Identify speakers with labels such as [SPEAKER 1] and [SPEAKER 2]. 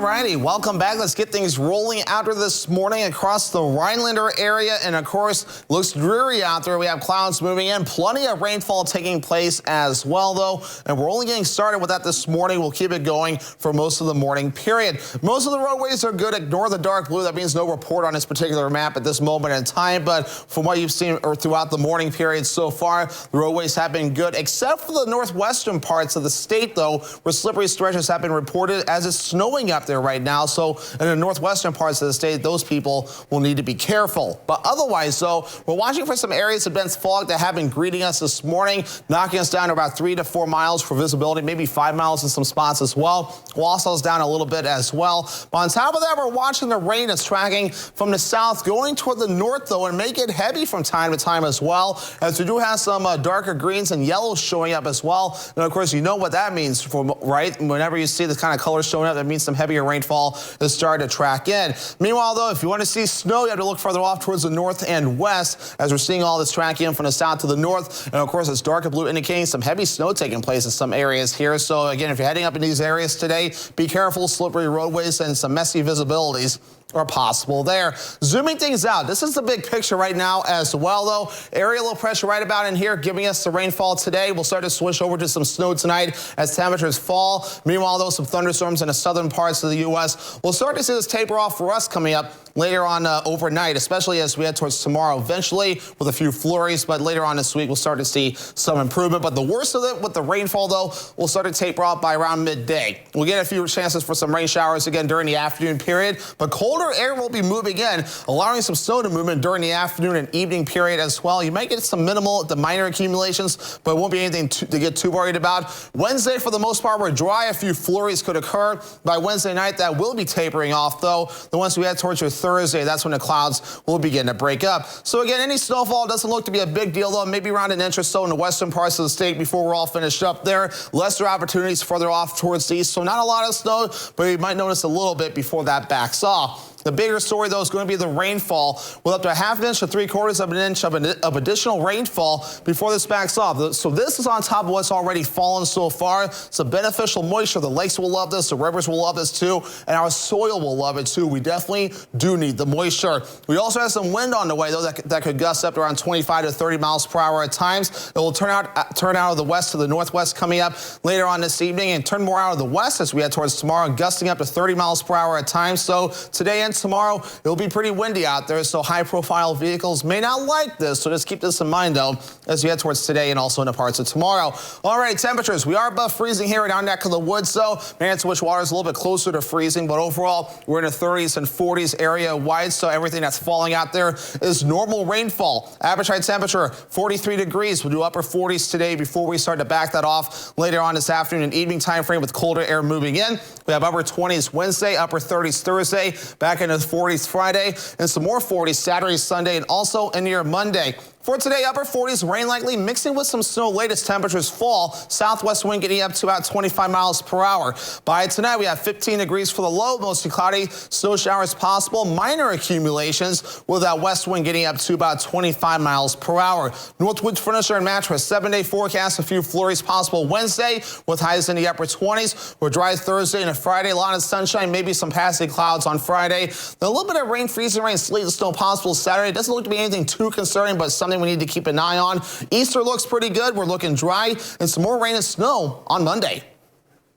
[SPEAKER 1] Alrighty, welcome back. Let's get things rolling out there this morning across the Rhinelander area. And of course, looks dreary out there. We have clouds moving in. Plenty of rainfall taking place as well, though. And we're only getting started with that this morning. We'll keep it going for most of the morning period. Most of the roadways are good. Ignore the dark blue. That means no report on this particular map at this moment in time. But from what you've seen throughout the morning period so far, the roadways have been good, except for the northwestern parts of the state, though, where slippery stretches have been reported as it's snowing up there right now. So in the northwestern parts of the state, those people will need to be careful. But otherwise, though, we're watching for some areas of dense fog that have been greeting us this morning, knocking us down to about 3 to 4 miles for visibility, maybe 5 miles in some spots as well. Wausau's down a little bit as well. But on top of that, we're watching the rain that's tracking from the south going toward the north, though, and make it heavy from time to time as well, as we do have some darker greens and yellows showing up as well. And of course, you know what that means, right? Whenever you see this kind of color showing up, that means some heavier rainfall is starting to track in. Meanwhile, though, if you want to see snow, you have to look further off towards the north and west, as we're seeing all this tracking in from the south to the north. And of course, it's darker blue indicating some heavy snow taking place in some areas here. So again, if you're heading up in these areas today, be careful. Slippery roadways and some messy visibilities are possible there. Zooming things out, this is the big picture right now as well, though. Area low pressure right about in here giving us the rainfall today. We'll start to switch over to some snow tonight as temperatures fall. Meanwhile, though, some thunderstorms in the southern parts of the U.S. We'll start to see this taper off for us coming up later on overnight, especially as we head towards tomorrow eventually with a few flurries. But later on this week, we'll start to see some improvement. But the worst of it with the rainfall, though, will start to taper off by around midday. We'll get a few chances for some rain showers again during the afternoon period, but colder air will be moving in, allowing some snow to move in during the afternoon and evening period as well. You might get some minimal to minor accumulations, but it won't be anything to get too worried about. Wednesday, for the most part, we're dry. A few flurries could occur. By Wednesday night, that will be tapering off, though. Then once we head towards your Thursday, that's when the clouds will begin to break up. So again, any snowfall doesn't look to be a big deal, though. Maybe around an inch or so in the western parts of the state before we're all finished up there. Lesser opportunities further off towards the east, so not a lot of snow, but you might notice a little bit before that backs off. The bigger story, though, is going to be the rainfall, with up to a half an inch to 3/4 of an inch of additional rainfall before this backs off. So this is on top of what's already fallen so far. It's a beneficial moisture. The lakes will love this. The rivers will love this, too. And our soil will love it, too. We definitely do need the moisture. We also have some wind on the way, though, that could gust up to around 25 to 30 miles per hour at times. It will turn out of the west to the northwest coming up later on this evening and turn more out of the west as we head towards tomorrow, gusting up to 30 miles per hour at times. So today and tomorrow, it'll be pretty windy out there, so high-profile vehicles may not like this. So just keep this in mind, though, as you head towards today and also into parts of tomorrow. All right, temperatures. We are above freezing here in our neck of the woods, though. Manitowish water is a little bit closer to freezing, but overall, we're in the 30s and 40s area-wide, so everything that's falling out there is normal rainfall. Average high temperature, 43 degrees. We'll do upper 40s today before we start to back that off later on this afternoon and evening time frame with colder air moving in. We have upper 20s Wednesday, upper 30s Thursday, back into the 40s Friday, and some more 40s Saturday, Sunday, and also into your Monday. For today, upper 40s, rain likely mixing with some snow late as temperatures fall. Southwest wind getting up to about 25 miles per hour. By tonight, we have 15 degrees for the low, mostly cloudy, snow showers possible, minor accumulations with that west wind getting up to about 25 miles per hour. Northwoods Furniture and Mattress, 7-day forecast, a few flurries possible Wednesday with highs in the upper 20s. We're dry Thursday and a Friday, a lot of sunshine, maybe some passing clouds on Friday. Then a little bit of rain, freezing rain, sleet and snow possible Saturday. It doesn't look to be anything too concerning, but something we need to keep an eye on. Easter looks pretty good. We're looking dry and some more rain and snow on Monday.